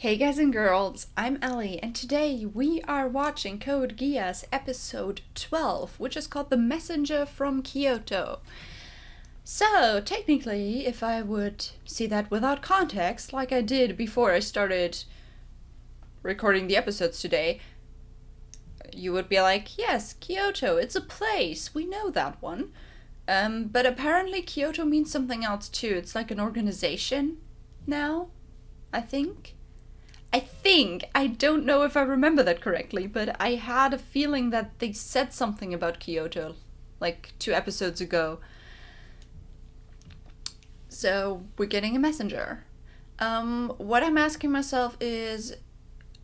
Hey guys and girls, I'm Allie, and today we are watching Code Geass episode 12, which is called The Messenger from Kyoto. So, technically, if I would see that without context, like I did before I started recording the episodes today, you would be like, yes, Kyoto, it's a place, we know that one. But apparently Kyoto means something else too. It's like an organization now, I think. I don't know if I remember that correctly, but I had a feeling that they said something about Kyoto, like 2 episodes ago. So we're getting a messenger. What I'm asking myself is,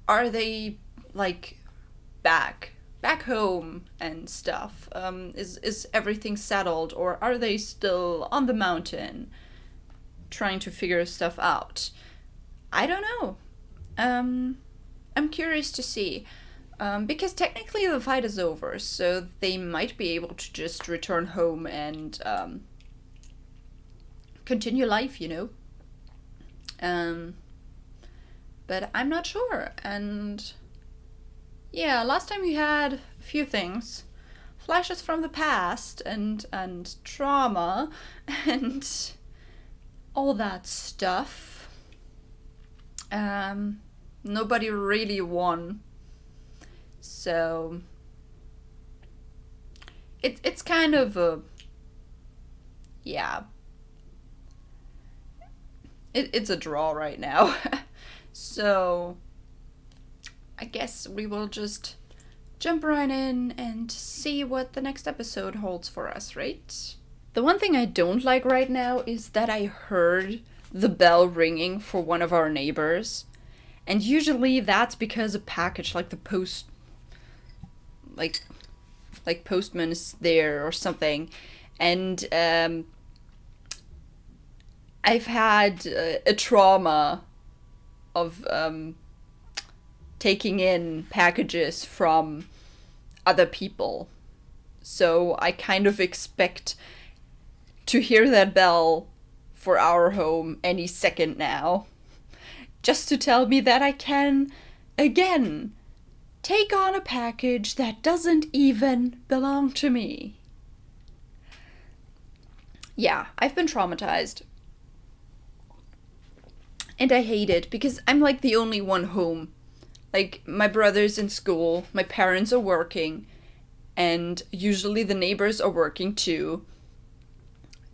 are they like back home and stuff? Is everything settled, or are they still on the mountain, trying to figure stuff out? I don't know. I'm curious to see. Because technically the fight is over, so they might be able to just return home and continue life, you know? But I'm not sure. And yeah, last time we had a few things. Flashes from the past and trauma and all that stuff. Nobody really won. So it's kind of a yeah. It's a draw right now. So I guess we will just jump right in and see what the next episode holds for us, right? The one thing I don't like right now is that I heard the bell ringing for one of our neighbors. And usually that's because a package, like the post, like postman is there or something. And I've had a trauma of taking in packages from other people. So I kind of expect to hear that bell for our home any second now. Just to tell me that I can, again, take on a package that doesn't even belong to me. Yeah, I've been traumatized. And I hate it because I'm like the only one home. Like, my brother's in school, my parents are working, and usually the neighbors are working too.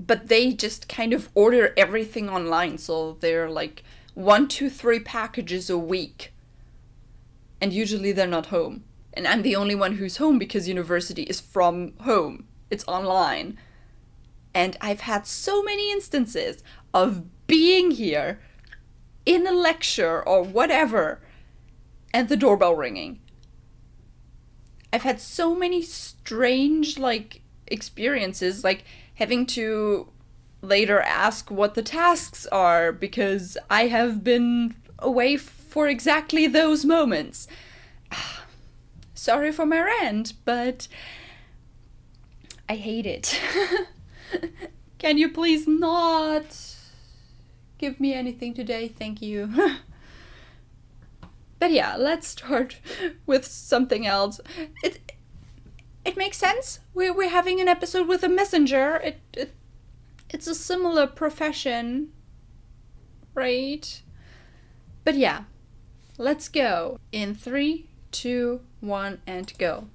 But they just kind of order everything online, so they're like 1, 2, 3 packages a week. And usually they're not home. And I'm the only one who's home because university is from home. It's online. And I've had so many instances of being here in a lecture or whatever and the doorbell ringing. I've had so many strange, like, experiences, like having to later ask what the tasks are because I have been away for exactly those moments. Sorry for my rant, but I hate it. Can you please not give me anything today? Thank you. But yeah, let's start with something else. It makes sense. We're having an episode with a messenger. It's a similar profession, right? But yeah, let's go. In 3, 2, 1, and go.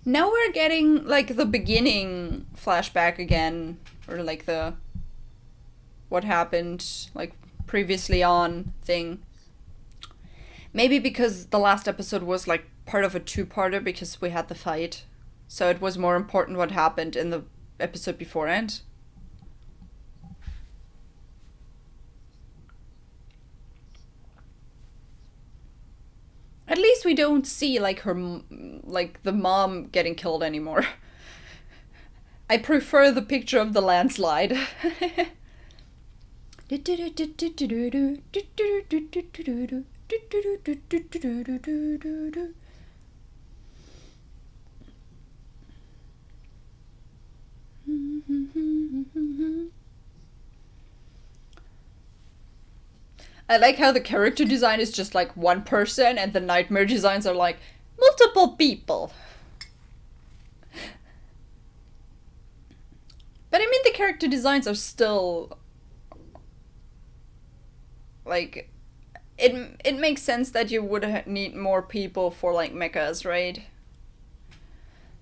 Now we're getting like the beginning flashback again, or like the what happened like previously on thing. Maybe because the last episode was like part of a two-parter because we had the fight. So it was more important what happened in the episode beforehand. At least we don't see like like the mom getting killed anymore. I prefer the picture of the landslide. I like how the character design is just like one person and the nightmare designs are like multiple people. But I mean, the character designs are still like it makes sense that you would need more people for like mechas, right?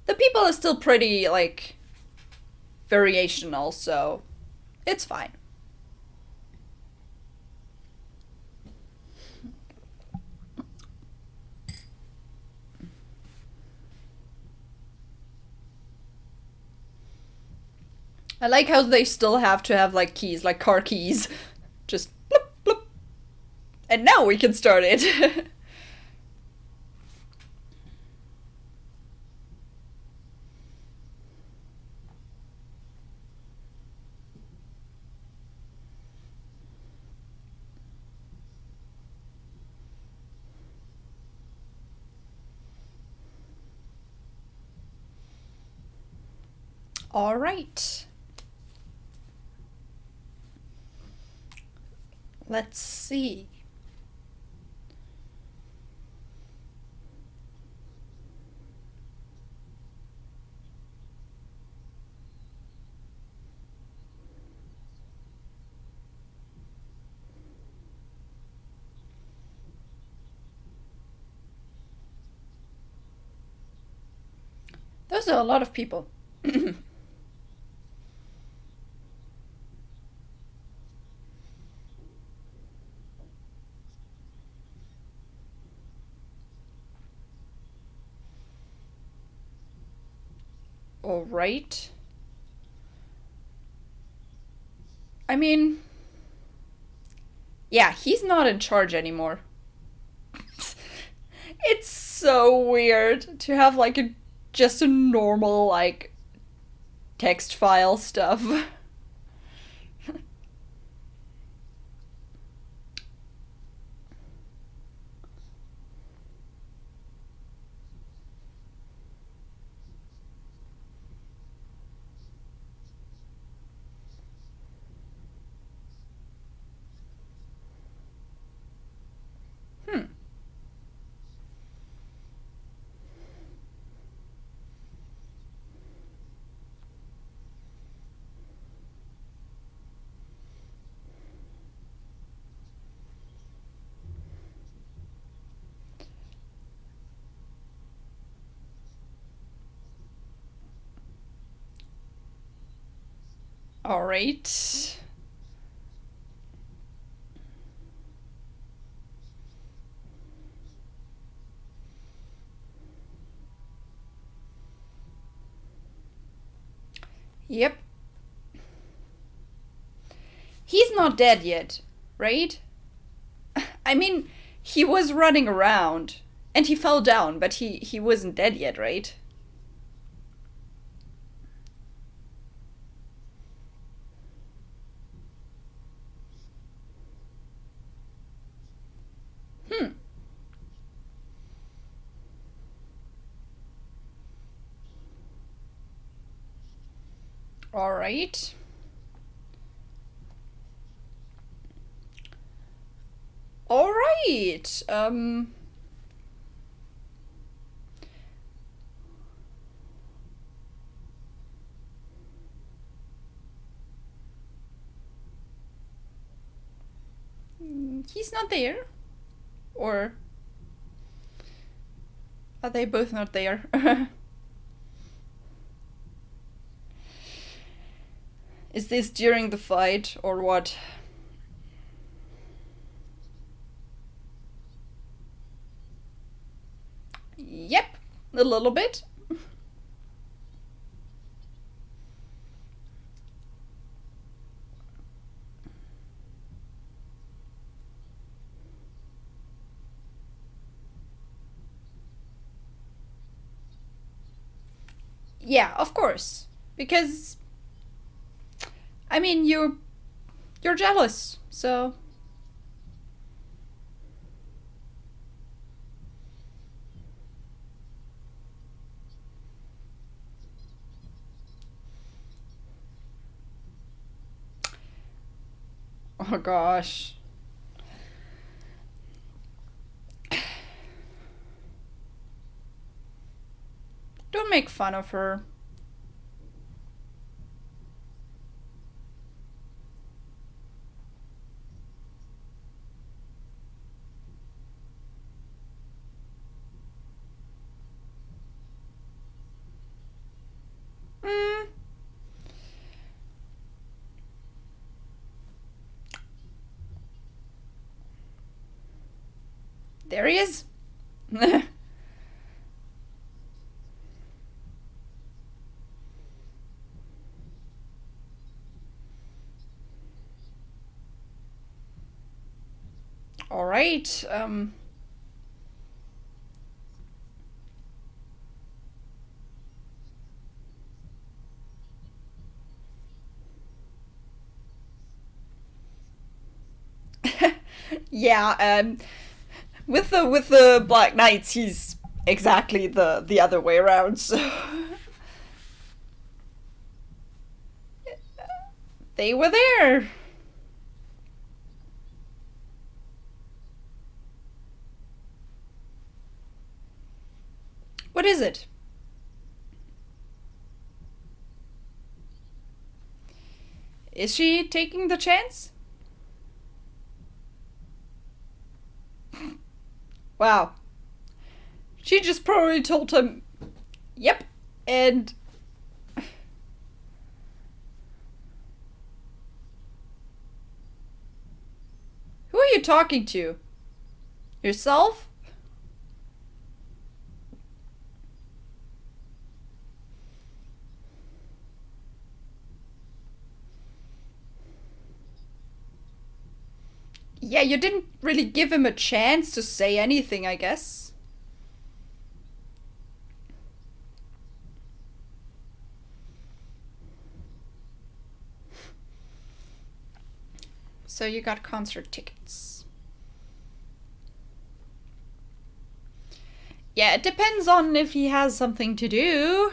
The people are still pretty like variational, so it's fine. I like how they still have to have like keys, like car keys. Just bloop bloop. And now we can start it. All right. Let's see. Those are a lot of people. All right. I mean, yeah, he's not in charge anymore. It's so weird to have like a just a normal like text file stuff. Hmm. All right. Yep. He's not dead yet, right? I mean, he was running around and he fell down, but he wasn't dead yet, right? Hmm. All right. All right. He's not there. Or are they both not there? Is this during the fight or what? Yep, a little bit. Yeah, of course. Because I mean, you're jealous. So, oh gosh. Don't make fun of her. Mm. There he is. All right. Yeah. With the Black Knights, he's exactly the other way around. So they were there. What is it? Is she taking the chance? Wow. She just probably told him, yep, and who are you talking to? Yourself? Yeah, you didn't really give him a chance to say anything, I guess. So you got concert tickets. Yeah, it depends on if he has something to do.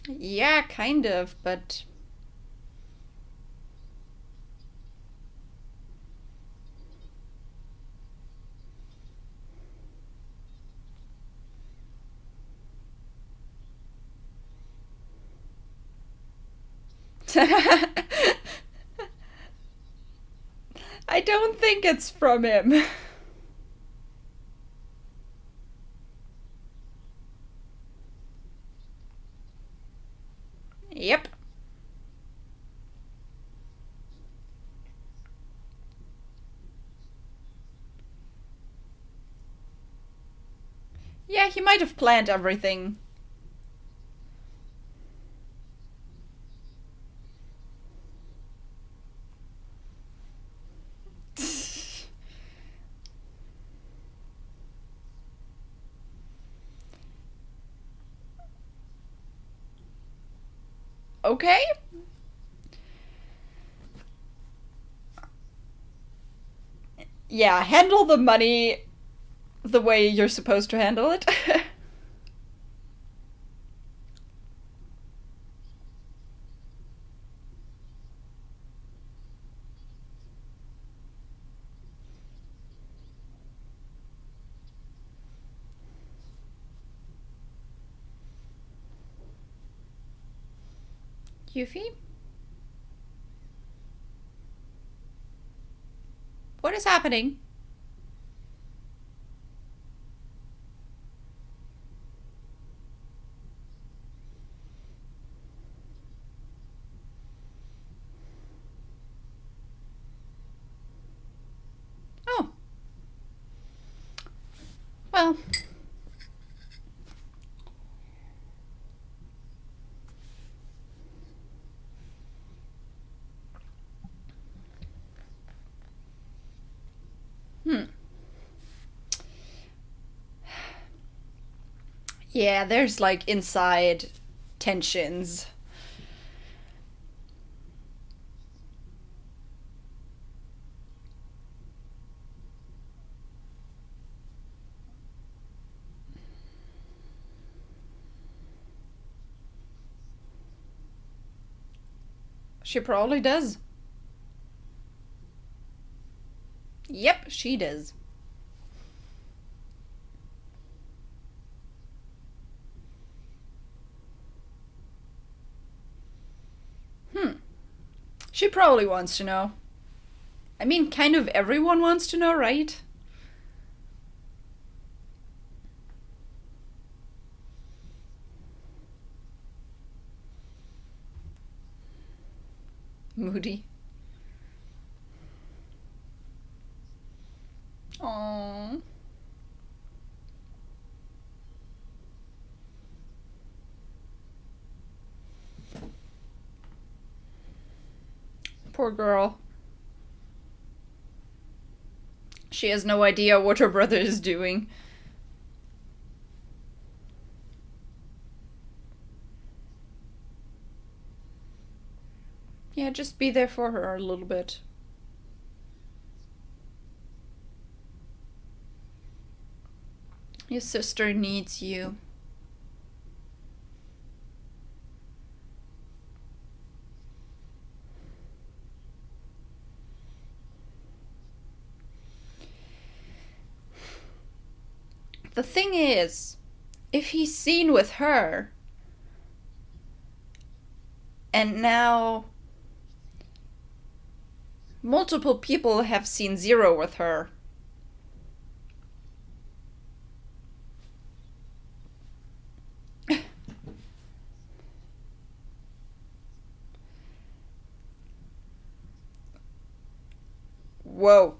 Yeah, kind of, but I don't think it's from him. Yep. Yeah, he might have planned everything. Okay. Yeah, handle the money the way you're supposed to handle it. Yuffie? What is happening? Oh. Well. Hmm. Yeah, there's like inside tensions. She probably does. Yep, she does. She probably wants to know. I mean, kind of everyone wants to know, right? Moody. Aww. Poor girl. She has no idea what her brother is doing. Yeah, just be there for her a little bit. Your sister needs you. The thing is, if he's seen with her, and now multiple people have seen Zero with her. Whoa.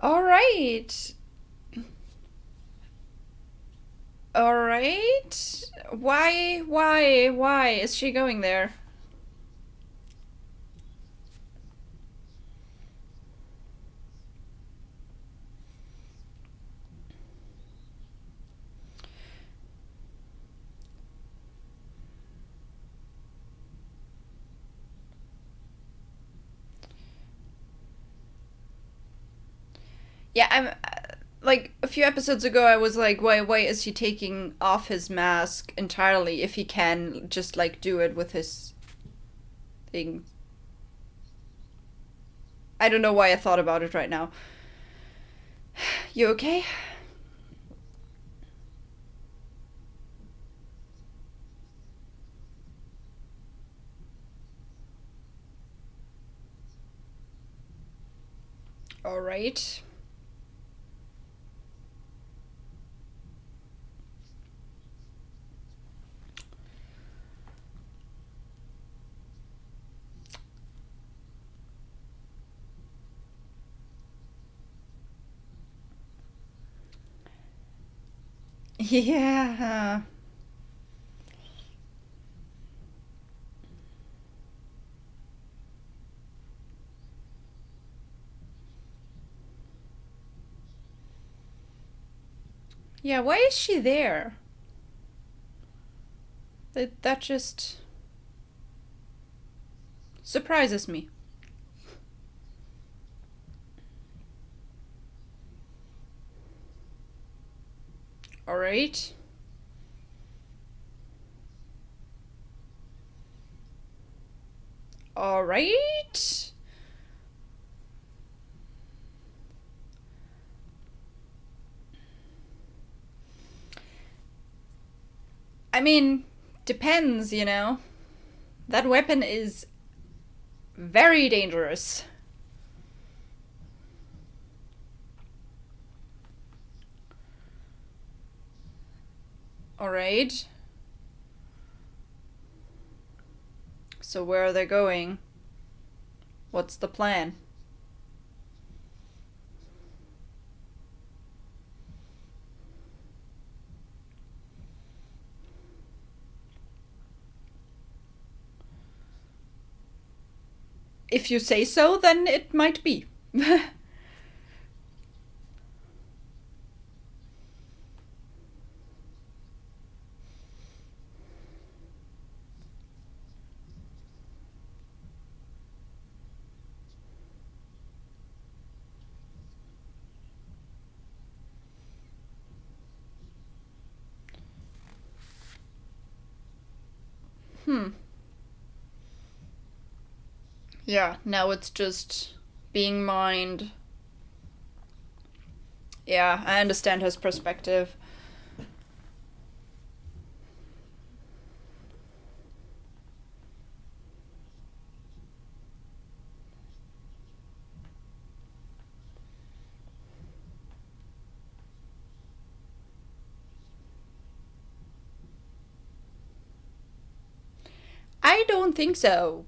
All right. All right. Why is she going there? Yeah, I'm like a few episodes ago I was like, why is he taking off his mask entirely if he can just like do it with his thing? I don't know why I thought about it right now. You okay? All right. Yeah. Yeah, why is she there? That just surprises me. All right. All right. I mean, depends, you know. That weapon is very dangerous. All right. So where are they going? What's the plan? If you say so, then it might be. Hmm. Yeah, now it's just being mined. Yeah, I understand his perspective. I don't think so.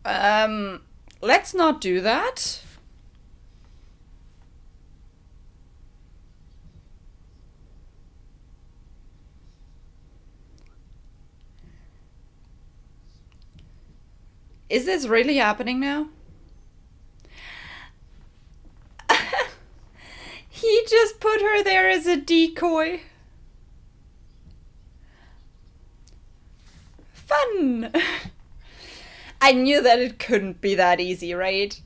Um, let's not do that. Is this really happening now? He just put her there as a decoy. Fun! I knew that it couldn't be that easy, right?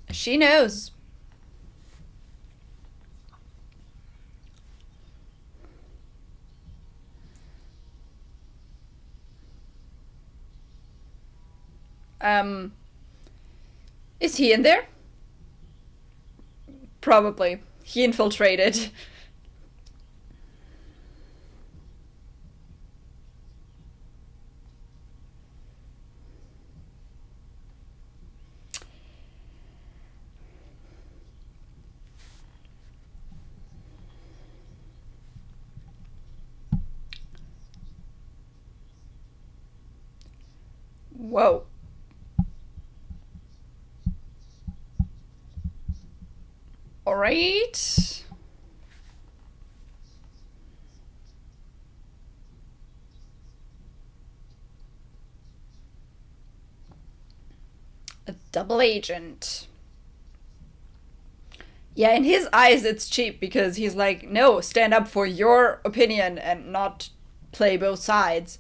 She knows. Um, is he in there? Probably. He infiltrated. Whoa. Alright. A double agent. Yeah, in his eyes it's cheap because he's like, no, stand up for your opinion and not play both sides.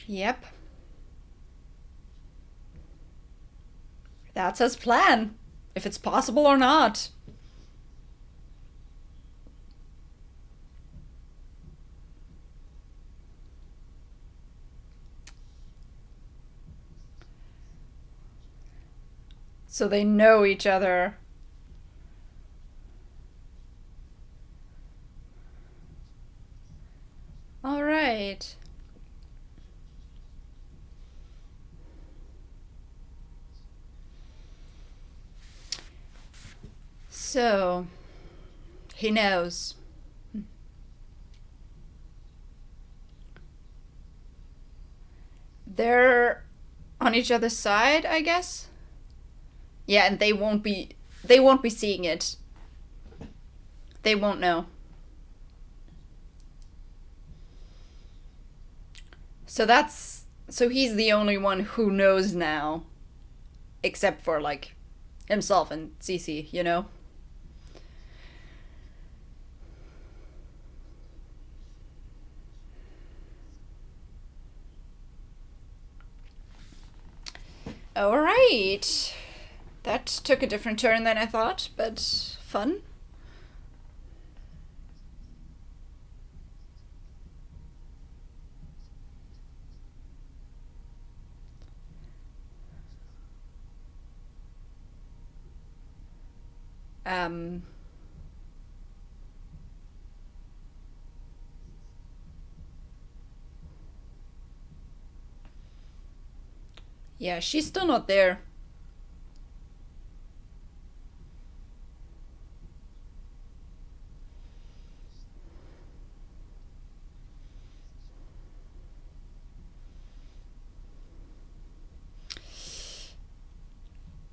Yep. That's his plan. If it's possible or not. So they know each other. Alright. So, he knows. They're on each other's side, I guess. Yeah, and they won't be seeing it. They won't know. So he's the only one who knows now, except for like himself and Cece, you know? Alright. That took a different turn than I thought, but fun. Um, yeah, she's still not there.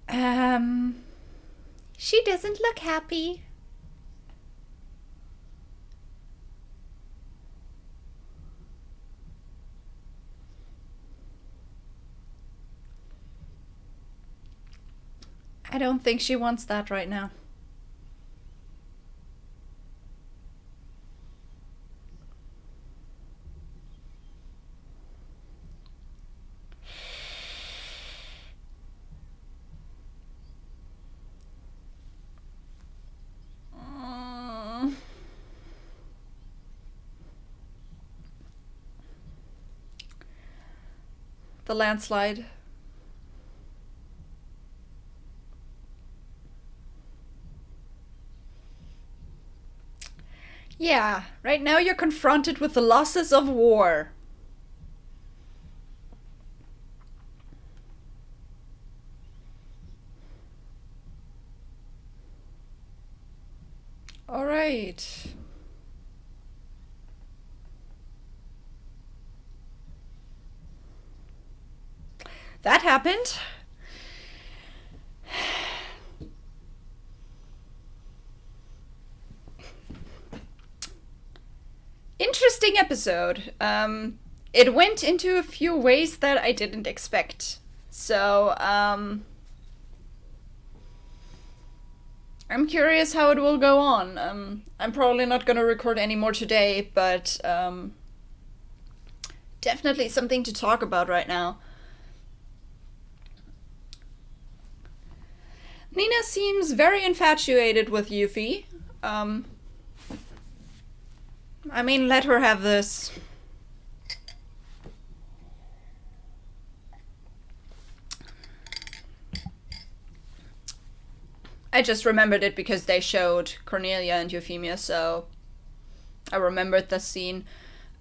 Um, she doesn't look happy. I don't think she wants that right now. The landslide. Yeah, right now you're confronted with the losses of war. All right. That happened. Interesting episode. It went into a few ways that I didn't expect. So, I'm curious how it will go on. I'm probably not gonna record any more today, but definitely something to talk about right now. Nina seems very infatuated with Yuffie. I mean, let her have this. I just remembered it because they showed Cornelia and Euphemia, so I remembered the scene.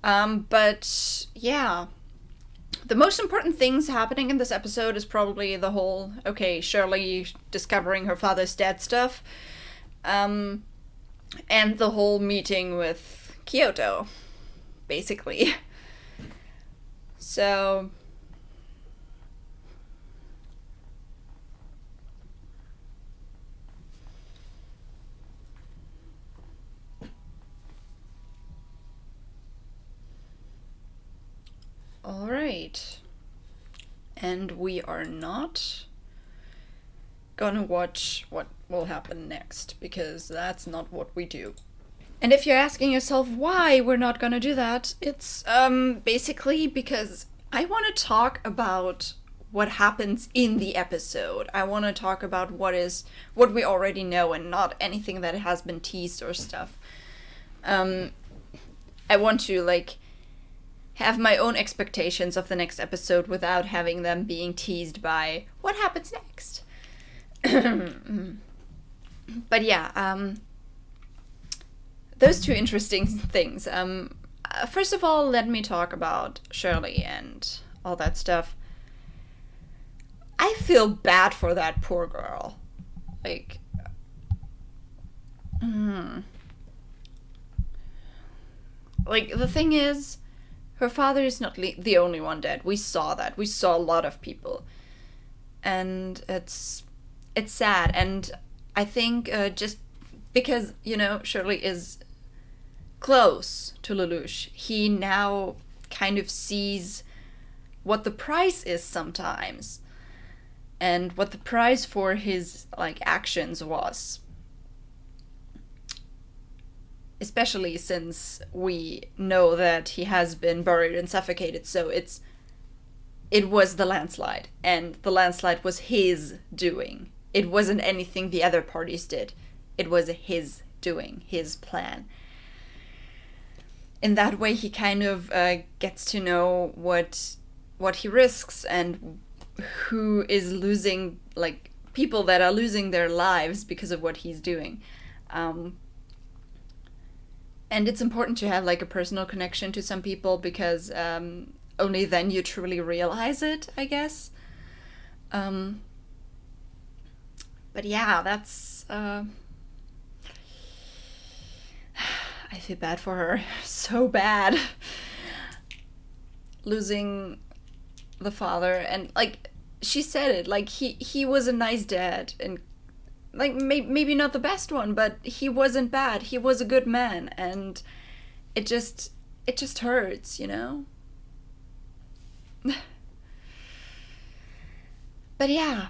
But yeah. The most important things happening in this episode is probably the whole, okay, Shirley discovering her father's dead stuff. And the whole meeting with Kyoto, basically. So, all right. And we are not gonna watch what will happen next, because that's not what we do. And if you're asking yourself why we're not gonna do that, it's basically because I want to talk about what happens in the episode. I want to talk about what we already know and not anything that has been teased or stuff. I want to have my own expectations of the next episode without having them being teased by what happens next. But yeah, those two interesting things. First of all, let me talk about Shirley and all that stuff. I feel bad for that poor girl. Like, the thing is, her father is not the only one dead. We saw that. We saw a lot of people. And it's sad. And I think just because, Shirley is close to Lelouch, he now kind of sees what the price is sometimes. And what the price for his, actions was. Especially since we know that he has been buried and suffocated, so it was the landslide, and the landslide was his doing. It wasn't anything the other parties did. It was his doing, his plan. In that way, he kind of gets to know what he risks and who is losing, people that are losing their lives because of what he's doing. And it's important to have, a personal connection to some people because only then you truly realize it, I guess. But yeah, that's... I feel bad for her. So bad. Losing the father. And, she said it. He was a nice dad. And maybe not the best one, but he wasn't bad. He was a good man, and it just hurts, But yeah,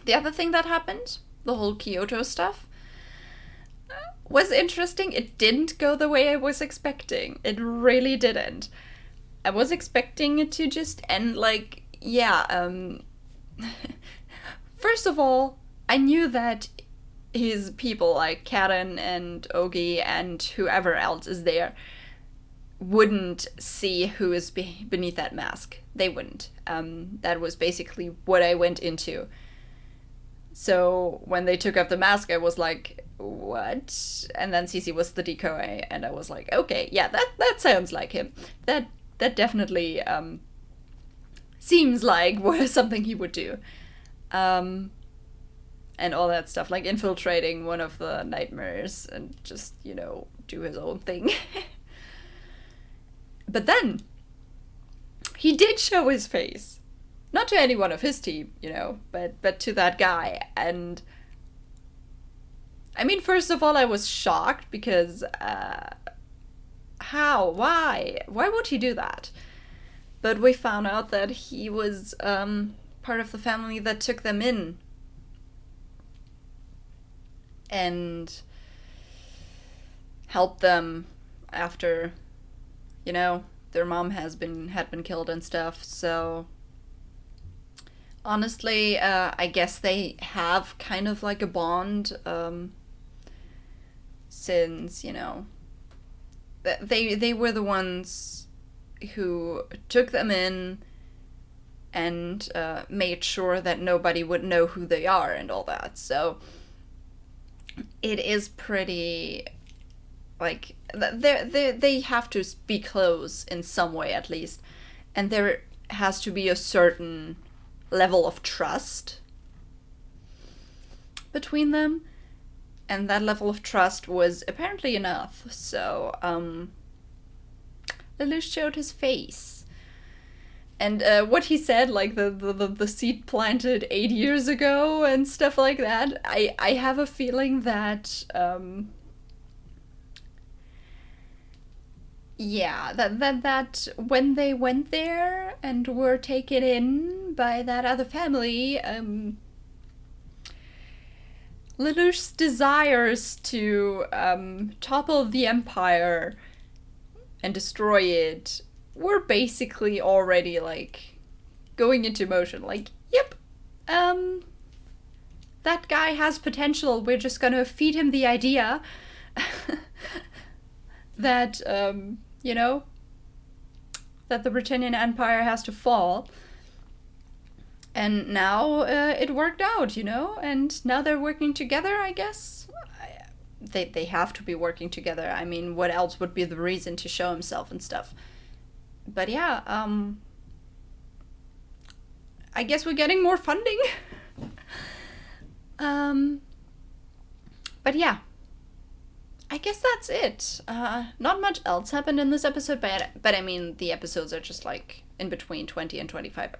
The other thing that happened, the whole Kyoto stuff, was interesting. It didn't go the way I was expecting. It really didn't. I was expecting it to just end like, first of all, I knew that his people, like Karen and Ogi and whoever else is there, wouldn't see who is beneath that mask. They wouldn't. That was basically what I went into. So when they took off the mask, I was like, what? And then Cece was the decoy, and I was like, okay, yeah, that sounds like him. That definitely seems like something he would do. And all that stuff, like infiltrating one of the nightmares and just, do his own thing. But then, he did show his face. Not to anyone of his team, but to that guy. And, I mean, first of all, I was shocked because, how? Why? Why would he do that? But we found out that he was part of the family that took them in. And helped them after, their mom had been killed and stuff. So honestly, I guess they have kind of like a bond, since, they were the ones who took them in and made sure that nobody would know who they are and all that. So it is pretty, like, they have to be close in some way at least, and there has to be a certain level of trust between them, and that level of trust was apparently enough. So Lelouch showed his face, and what he said, like the seed planted 8 years ago and stuff like that, I have a feeling that that when they went there and were taken in by that other family, Lelouch's desires to topple the empire and destroy it were basically already, like, going into motion. Like, yep, that guy has potential. We're just gonna feed him the idea that, that the Britannian Empire has to fall. And now it worked out, and now they're working together, I guess. They have to be working together. I mean, what else would be the reason to show himself and stuff? But yeah, I guess we're getting more funding. But yeah, I guess that's it. Not much else happened in this episode, but I mean, the episodes are just like in between 20 and 25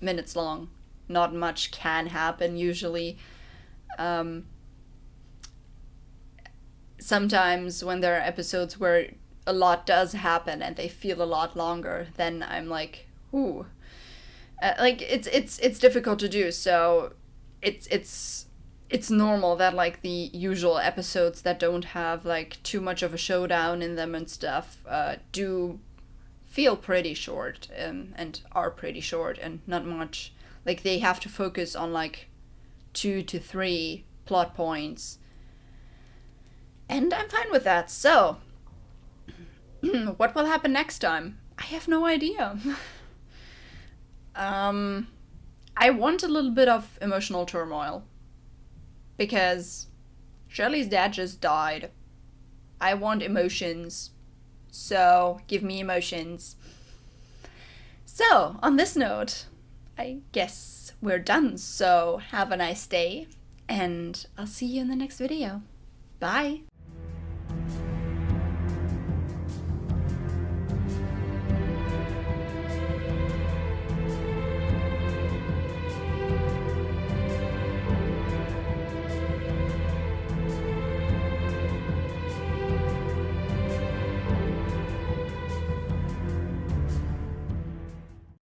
minutes long. Not much can happen usually. Sometimes when there are episodes where a lot does happen and they feel a lot longer, then I'm like, ooh, like it's difficult to do. So it's normal that, like, the usual episodes that don't have like too much of a showdown in them and stuff do feel pretty short, and are pretty short and not much. Like, they have to focus on like 2 to 3 plot points, and I'm fine with that. So what will happen next time? I have no idea. I want a little bit of emotional turmoil, because Shirley's dad just died. I want emotions, so give me emotions. So, on this note, I guess we're done. So, have a nice day, and I'll see you in the next video. Bye!